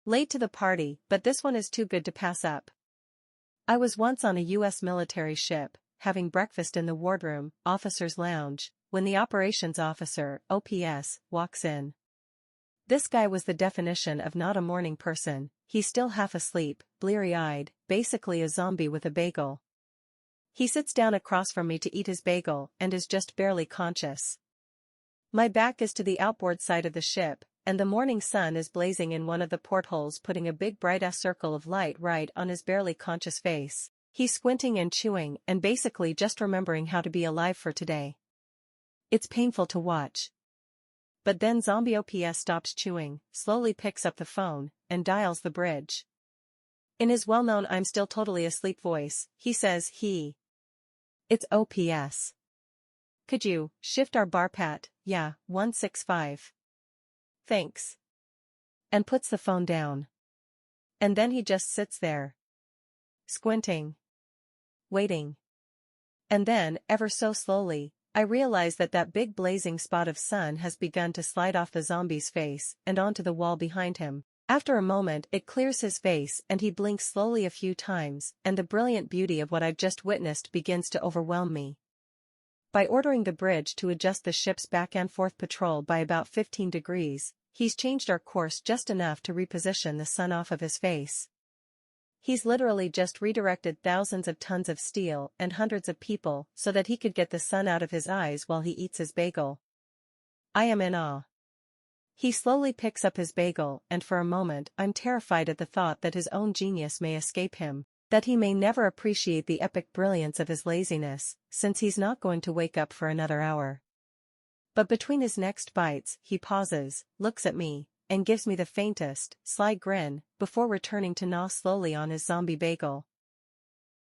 Late to the party, but this one is too good to pass up. I was once on a U.S. military ship, having breakfast in the wardroom, officer's lounge, when the operations officer, OPS, walks in. This guy was the definition of not a morning person. He's still half asleep, bleary-eyed, basically a zombie with a bagel. He sits down across from me to eat his bagel and is just barely conscious. My back is to the outboard side of the ship, and the morning sun is blazing in one of the portholes, putting a big bright-ass circle of light right on his barely conscious face. He's squinting and chewing and basically just remembering how to be alive for today. It's painful to watch. But then zombie OPS stops chewing, slowly picks up the phone, and dials the bridge. In his well-known "I'm still totally asleep" voice, he says, It's OPS. Could you shift our bar pat? Yeah, 165. Thanks. And puts the phone down. And then he just sits there. Squinting. Waiting. And then, ever so slowly, I realize that big blazing spot of sun has begun to slide off the zombie's face and onto the wall behind him. After a moment it clears his face and he blinks slowly a few times, and the brilliant beauty of what I've just witnessed begins to overwhelm me. By ordering the bridge to adjust the ship's back and forth patrol by about 15 degrees, he's changed our course just enough to reposition the sun off of his face. He's literally just redirected thousands of tons of steel and hundreds of people so that he could get the sun out of his eyes while he eats his bagel. I am in awe. He slowly picks up his bagel, and for a moment I'm terrified at the thought that his own genius may escape him, that he may never appreciate the epic brilliance of his laziness, since he's not going to wake up for another hour. But between his next bites, he pauses, looks at me, and gives me the faintest, sly grin, before returning to gnaw slowly on his zombie bagel.